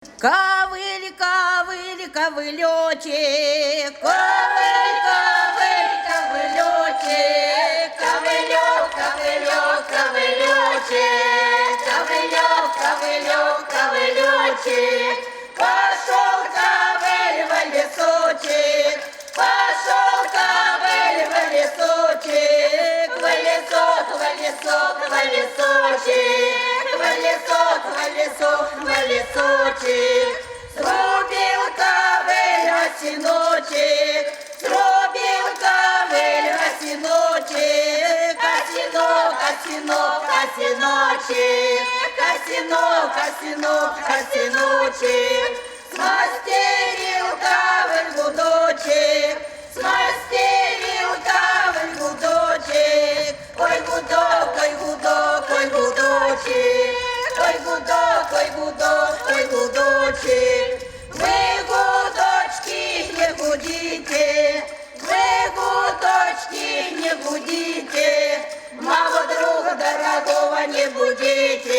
Ковыль, ковыль, ковылечек, ковыль, ковыль, ковылечек, ковылек, ковылек, ковылечек, ковылек, ковылек, ковылечек. Пошел ковыль в лесочек, пошел ковыль в лесочек, в лесок, в лесок, в лесочек, в лесок, в лесок, в лесочек. Зробив ковыль осіночек, зробив ковыль осіночек, осінок, осінок, осіночек, осінок, осінок, осіночек. Смастерил ковыль гудочек, смастерил ковыль гудочек. Ой, гудок, ой, гудок, ой, гудочек, ой, гудок, ой, гудок, ой, гудочек. Вы, гудочки, не гудите, вы, гудочки, не гудите, моего друга дорогого не будите.